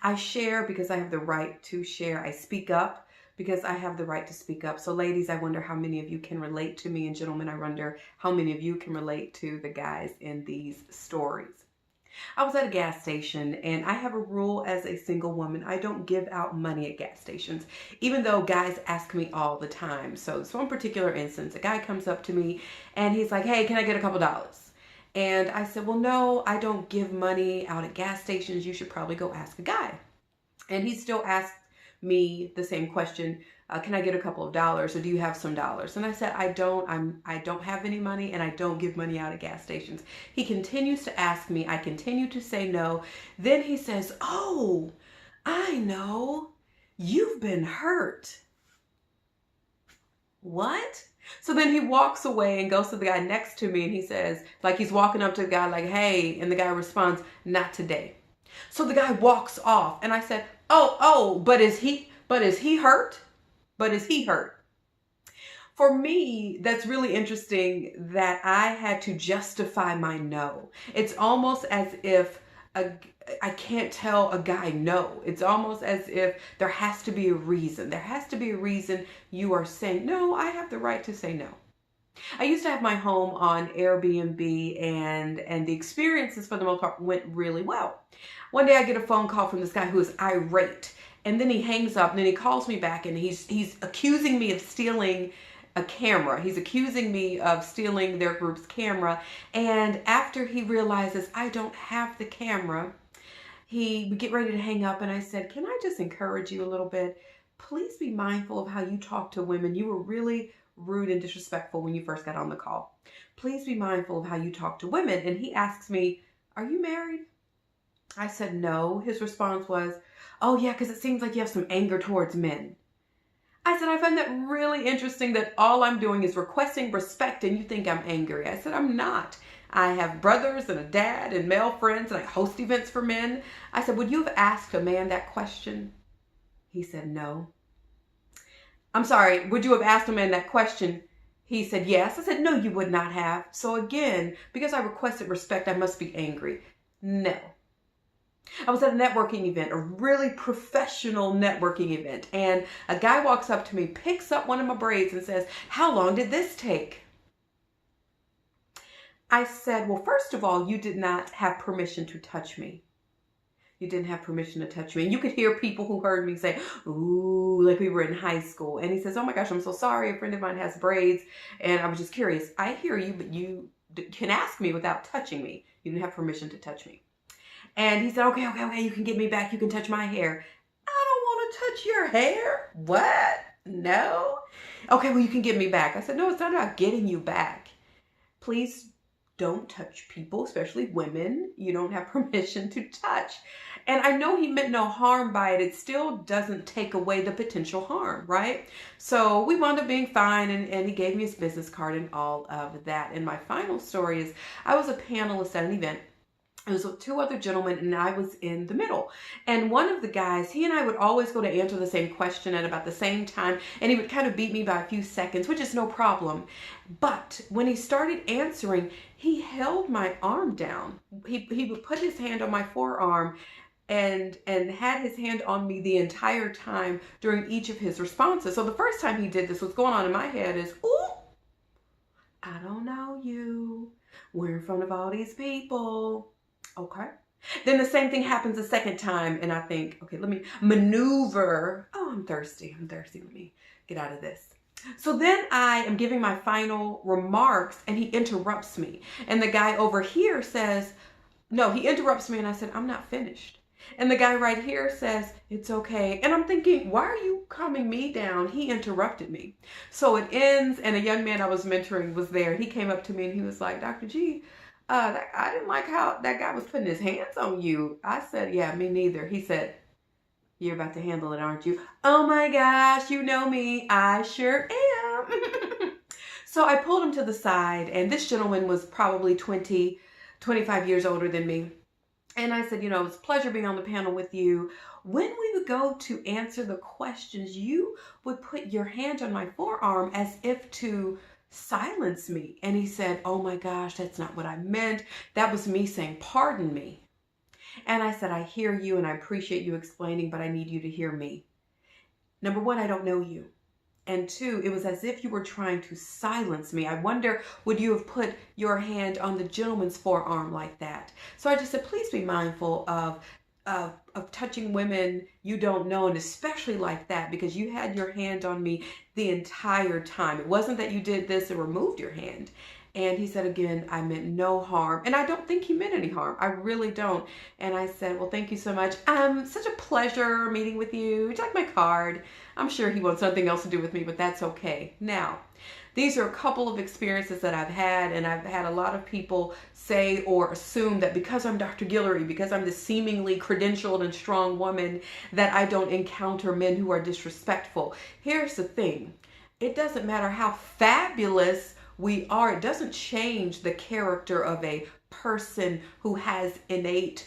I share because I have the right to share. I speak up because I have the right to speak up. So ladies, I wonder how many of you can relate to me, and gentlemen, I wonder how many of you can relate to the guys in these stories. I was at a gas station, and I have a rule as a single woman. I don't give out money at gas stations, even though guys ask me all the time. So this one particular instance, a guy comes up to me and he's like, hey, can I get a couple dollars? And I said, well, no, I don't give money out at gas stations. You should probably go ask a guy. And he still asked me the same question, can I get a couple of dollars, or do you have some dollars? And I said, I don't have any money, and I don't give money out at gas stations. He continues to ask me. I continue to say no. Then he says, oh, I know, you've been hurt. What? So then he walks away and goes to the guy next to me, and he says, like he's walking up to the guy like, hey, and the guy responds, not today. So the guy walks off, and I said, oh, but is he hurt? But is he hurt? For me, that's really interesting that I had to justify my no. It's almost as if I can't tell a guy no. It's almost as if there has to be a reason. There has to be a reason you are saying, no, I have the right to say no. I used to have my home on Airbnb, and the experiences for the most part went really well. One day I get a phone call from this guy who is irate, and then he hangs up, and then he calls me back, and he's accusing me of stealing a camera. He's accusing me of stealing their group's camera. And after he realizes I don't have the camera, we get ready to hang up, and I said, can I just encourage you a little bit? Please be mindful of how you talk to women. You were really rude and disrespectful when you first got on the call. Please be mindful of how you talk to women. And he asks me, are you married? I said no. His response was, oh yeah, because it seems like you have some anger towards men. I said, I find that really interesting that all I'm doing is requesting respect and you think I'm angry. I said, I'm not. I have brothers and a dad and male friends, and I host events for men. I said, would you have asked a man that question? He said, no. I'm sorry, would you have asked a man that question? He said, yes. I said, no, you would not have. So again, because I requested respect, I must be angry. No. I was at a networking event, a really professional networking event, and a guy walks up to me, picks up one of my braids and says, how long did this take? I said, well, first of all, you did not have permission to touch me. You didn't have permission to touch me. And you could hear people who heard me say, ooh, like we were in high school. And he says, oh my gosh, I'm so sorry. A friend of mine has braids. And I was just curious. I hear you, but you can ask me without touching me. You didn't have permission to touch me. And he said, okay, you can get me back. You can touch my hair. I don't want to touch your hair. What? No. Okay, well, you can get me back. I said, no, it's not about getting you back. Please don't touch people, especially women. You don't have permission to touch. And I know he meant no harm by it. It still doesn't take away the potential harm, right? So we wound up being fine, and he gave me his business card and all of that. And my final story is I was a panelist at an event. It was with two other gentlemen, and I was in the middle. And one of the guys, he and I would always go to answer the same question at about the same time, and he would kind of beat me by a few seconds, which is no problem. But when he started answering, he held my arm down. He would put his hand on my forearm and had his hand on me the entire time during each of his responses. So the first time he did this, what's going on in my head is, ooh, I don't know you. We're in front of all these people. Okay. Then the same thing happens a second time, and I think, okay, let me maneuver. Oh, I'm thirsty. Let me get out of this. So then I am giving my final remarks, and he interrupts me. And the guy over here says, no, he interrupts me, and I said, I'm not finished. And the guy right here says, it's okay. And I'm thinking, why are you calming me down? He interrupted me. So it ends, and a young man I was mentoring was there. He came up to me, and he was like, Dr. G, I didn't like how that guy was putting his hands on you. I said, yeah, me neither. He said, you're about to handle it, aren't you? Oh my gosh, you know me. I sure am. So I pulled him to the side, and this gentleman was probably 20, 25 years older than me. And I said, it's a pleasure being on the panel with you. When we would go to answer the questions, you would put your hand on my forearm as if to silence me. And he said, oh my gosh, that's not what I meant. That was me saying, pardon me. And I said, I hear you and I appreciate you explaining, but I need you to hear me. Number one, I don't know you. And two, it was as if you were trying to silence me. I wonder, would you have put your hand on the gentleman's forearm like that? So I just said, please be mindful of touching women you don't know, and especially like that, because you had your hand on me the entire time. It wasn't that you did this and removed your hand. And he said, again, I meant no harm. And I don't think he meant any harm. I really don't. And I said, well, thank you so much. Such a pleasure meeting with you. Would you like my card? I'm sure he wants something else to do with me, but that's okay. Now, these are a couple of experiences that I've had, and I've had a lot of people say or assume that because I'm Dr. Guillory, because I'm this seemingly credentialed and strong woman, that I don't encounter men who are disrespectful. Here's the thing. It doesn't matter how fabulous we are. It doesn't change the character of a person who has innate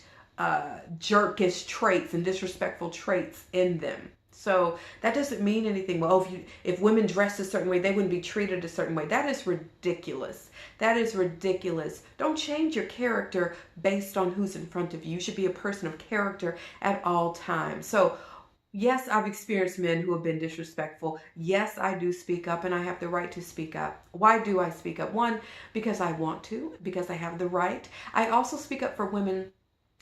jerkish traits and disrespectful traits in them. So that doesn't mean anything. Well, if women dress a certain way, they wouldn't be treated a certain way. That is ridiculous. That is ridiculous. Don't change your character based on who's in front of you. You should be a person of character at all times. So yes, I've experienced men who have been disrespectful. Yes, I do speak up, and I have the right to speak up. Why do I speak up? One, because I want to, because I have the right. I also speak up for women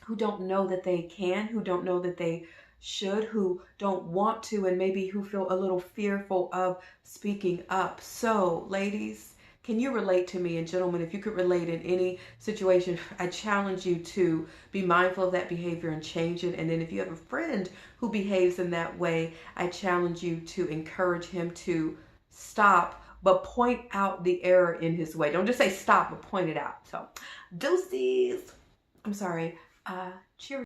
who don't know that they can, who don't know that they should, who don't want to, and maybe who feel a little fearful of speaking up. So, ladies, can you relate to me? And gentlemen, if you could relate in any situation, I challenge you to be mindful of that behavior and change it. And then if you have a friend who behaves in that way, I challenge you to encourage him to stop, but point out the error in his way. Don't just say stop, but point it out. So, deuces. I'm sorry. Cheers.